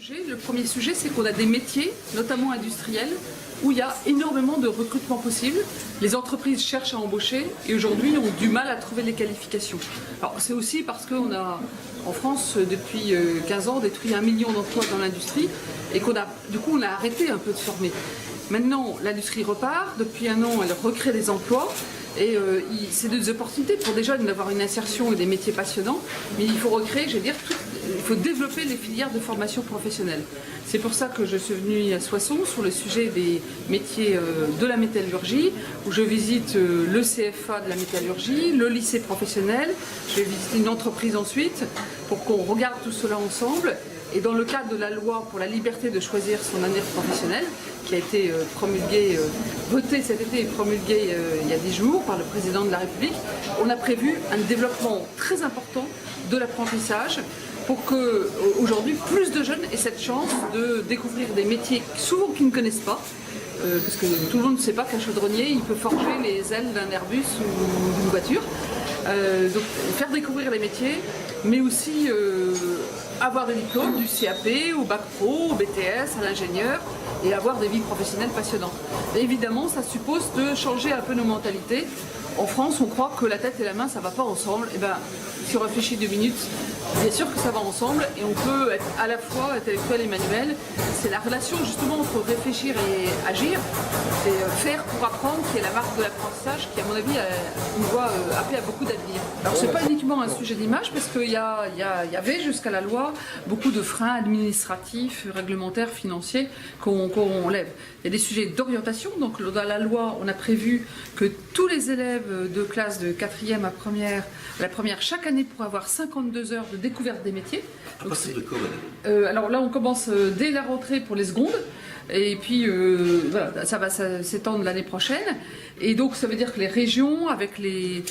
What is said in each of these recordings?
Le premier sujet, c'est qu'on a des métiers, notamment industriels, où il y a énormément de recrutement possible. Les entreprises cherchent à embaucher et aujourd'hui ont du mal à trouver les qualifications. Alors c'est aussi parce qu'on a en France depuis 15 ans détruit 1 million d'emplois dans l'industrie et du coup on a arrêté un peu de former. Maintenant l'industrie repart, depuis 1 an elle recrée des emplois. Et c'est des opportunités pour des jeunes d'avoir une insertion et des métiers passionnants, mais il faut recréer, je veux dire, il faut développer les filières de formation professionnelle. C'est pour ça que je suis venue à Soissons sur le sujet des métiers de la métallurgie, où je visite le CFA de la métallurgie, le lycée professionnel, je vais visiter une entreprise ensuite, pour qu'on regarde tout cela ensemble. Et dans le cadre de la loi pour la liberté de choisir son avenir professionnel, qui a été promulguée, votée cet été et promulguée il y a 10 jours par le président de la République, on a prévu un développement très important de l'apprentissage pour que aujourd'hui plus de jeunes aient cette chance de découvrir des métiers souvent qu'ils ne connaissent pas. Parce que tout le monde ne sait pas qu'un chaudronnier il peut forger les ailes d'un Airbus ou d'une voiture. Donc faire découvrir les métiers, mais aussi avoir des diplômes du CAP, au bac pro, au BTS, à l'ingénieur, et avoir des vies professionnelles passionnantes. Et évidemment, ça suppose de changer un peu nos mentalités. En France, on croit que la tête et la main, ça ne va pas ensemble. Et bien, si on réfléchit 2 minutes, bien sûr que ça va ensemble et on peut être à la fois intellectuel et manuel. C'est la relation justement entre réfléchir et agir. C'est faire pour apprendre qui est la marque de l'apprentissage qui, à mon avis, une voie appelée à beaucoup d'avenir. Alors, ce n'est pas uniquement un sujet d'image parce qu'il y avait jusqu'à la loi beaucoup de freins administratifs, réglementaires, financiers qu'on lève. Il y a des sujets d'orientation. Donc, dans la loi, on a prévu que tous les élèves de classe de 4e à la première, chaque année pour avoir 52 heures de découverte des métiers. À partir de quand, madame ? Alors là, on commence dès la rentrée pour les secondes. Et puis, voilà, ça va s'étendre l'année prochaine. Et donc, ça veut dire que les régions, avec les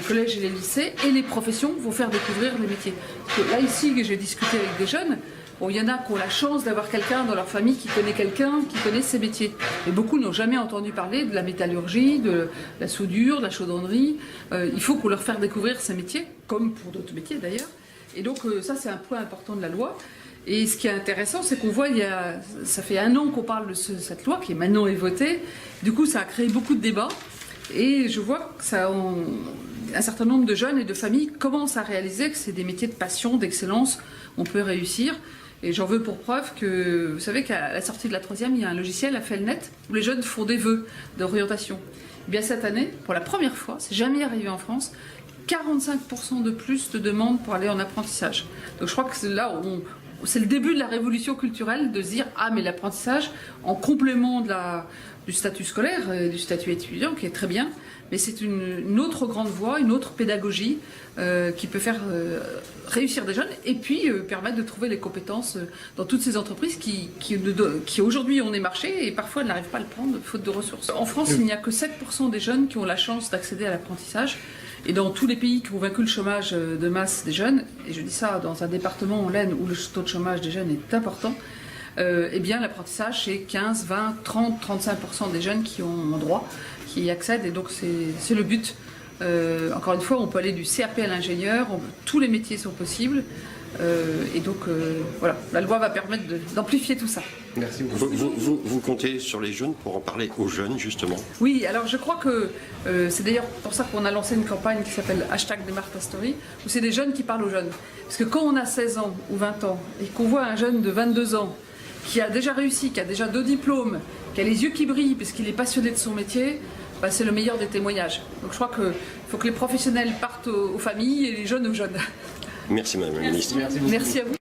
collèges et les lycées, et les professions vont faire découvrir les métiers. Parce que là, ici, j'ai discuté avec des jeunes. Bon, il y en a qui ont la chance d'avoir quelqu'un dans leur famille qui connaît quelqu'un qui connaît ces métiers. Et beaucoup n'ont jamais entendu parler de la métallurgie, de la soudure, de la chaudronnerie. Il faut qu'on leur fasse découvrir ces métiers, comme pour d'autres métiers d'ailleurs. Et donc ça, c'est un point important de la loi. Et ce qui est intéressant, c'est qu'on voit, ça fait 1 an qu'on parle de cette loi qui maintenant est votée. Du coup, ça a créé beaucoup de débats. Et je vois que un certain nombre de jeunes et de familles commencent à réaliser que c'est des métiers de passion, d'excellence, on peut réussir. Et j'en veux pour preuve que, vous savez qu'à la sortie de la 3e, il y a un logiciel, Affelnet, où les jeunes font des vœux d'orientation. Et bien cette année, pour la première fois, c'est jamais arrivé en France, 45% de plus de demandes pour aller en apprentissage. Donc je crois que là, c'est le début de la révolution culturelle de se dire « Ah, mais l'apprentissage, en complément du statut scolaire, du statut étudiant, qui est très bien, mais c'est une autre grande voie, une autre pédagogie qui peut faire réussir des jeunes et puis permettre de trouver les compétences dans toutes ces entreprises qui aujourd'hui ont des marchés et parfois n'arrivent pas à le prendre faute de ressources. En France, il n'y a que 7% des jeunes qui ont la chance d'accéder à l'apprentissage. Et dans tous les pays qui ont vaincu le chômage de masse des jeunes, et je dis ça dans un département en l'Aisne où le taux de chômage des jeunes est important, eh bien l'apprentissage c'est 15, 20, 30, 35% des jeunes qui ont droit, qui y accèdent, et donc c'est le but. Encore une fois, on peut aller du CAP à l'ingénieur, tous les métiers sont possibles, et donc voilà, la loi va permettre d'amplifier tout ça. Merci beaucoup. Vous comptez sur les jeunes pour en parler aux jeunes, justement? Oui, alors je crois que c'est d'ailleurs pour ça qu'on a lancé une campagne qui s'appelle #DémarreTaStory, où c'est des jeunes qui parlent aux jeunes. Parce que quand on a 16 ans ou 20 ans, et qu'on voit un jeune de 22 ans qui a déjà réussi, qui a déjà 2 diplômes, qui a les yeux qui brillent parce qu'il est passionné de son métier, bah, c'est le meilleur des témoignages. Donc je crois qu'il faut que les professionnels partent aux familles et les jeunes aux jeunes. Merci Madame la Ministre. Merci à vous.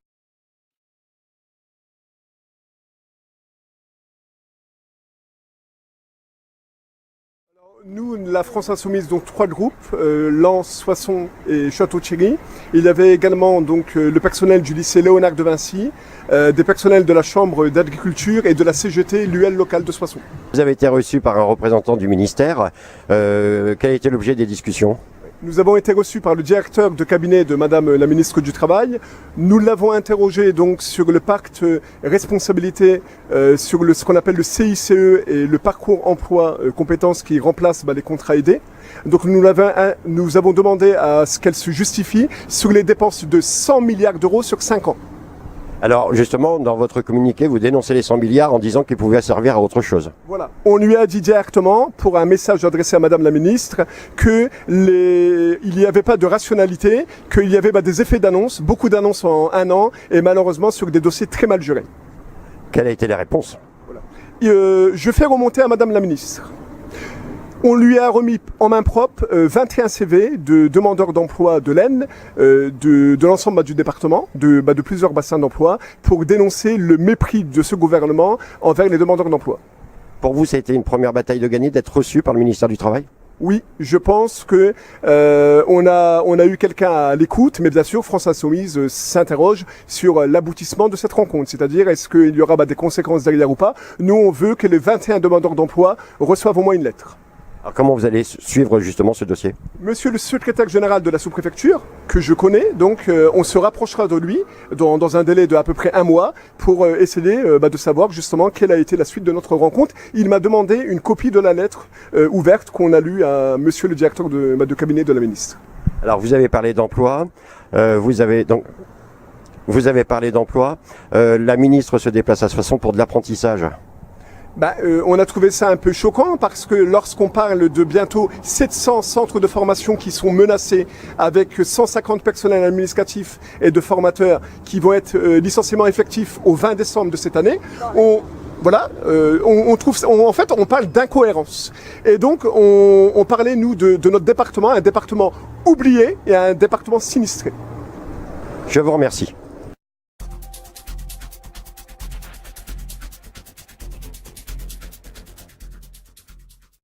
Nous, la France Insoumise, donc 3 groupes, Lens, Soissons et Château-Thierry. Il y avait également donc le personnel du lycée Léonard de Vinci, des personnels de la Chambre d'agriculture et de la CGT, l'UL locale de Soissons. Vous avez été reçu par un représentant du ministère. Quel a été l'objet des discussions ? Nous avons été reçus par le directeur de cabinet de Madame la ministre du Travail. Nous l'avons interrogé donc sur le pacte responsabilité, sur ce qu'on appelle le CICE et le parcours emploi compétences qui remplace les contrats aidés. Donc nous avons demandé à ce qu'elle se justifie sur les dépenses de 100 milliards d'euros sur 5 ans. Alors justement, dans votre communiqué, vous dénoncez les 100 milliards en disant qu'ils pouvaient servir à autre chose. Voilà. On lui a dit directement, pour un message adressé à Madame la Ministre, qu'il n'y avait pas de rationalité, qu'il y avait des effets d'annonce, beaucoup d'annonces en un an, et malheureusement sur des dossiers très mal gérés. Quelle a été la réponse? Je fais remonter à Madame la Ministre. On lui a remis en main propre 21 CV de demandeurs d'emploi de l'Aisne, de l'ensemble du département, de plusieurs bassins d'emploi, pour dénoncer le mépris de ce gouvernement envers les demandeurs d'emploi. Pour vous, ça a été une première bataille de gagner d'être reçu par le ministère du Travail? Oui, je pense que on a eu quelqu'un à l'écoute, mais bien sûr, France Insoumise s'interroge sur l'aboutissement de cette rencontre. C'est-à-dire, est-ce qu'il y aura des conséquences derrière ou pas? Nous, on veut que les 21 demandeurs d'emploi reçoivent au moins une lettre. Alors comment vous allez suivre justement ce dossier? Monsieur le secrétaire général de la sous-préfecture, que je connais, donc on se rapprochera de lui dans un délai de à peu près un mois pour essayer de savoir justement quelle a été la suite de notre rencontre. Il m'a demandé une copie de la lettre ouverte qu'on a lue à monsieur le directeur de cabinet de la ministre. Alors vous avez parlé d'emploi, vous avez parlé d'emploi, la ministre se déplace à ce façon pour de l'apprentissage. On a trouvé ça un peu choquant parce que lorsqu'on parle de bientôt 700 centres de formation qui sont menacés avec 150 personnels administratifs et de formateurs qui vont être licenciements effectifs au 20 décembre de cette année, on parle d'incohérence. Et donc, on parlait, nous, de notre département, un département oublié et un département sinistré. Je vous remercie.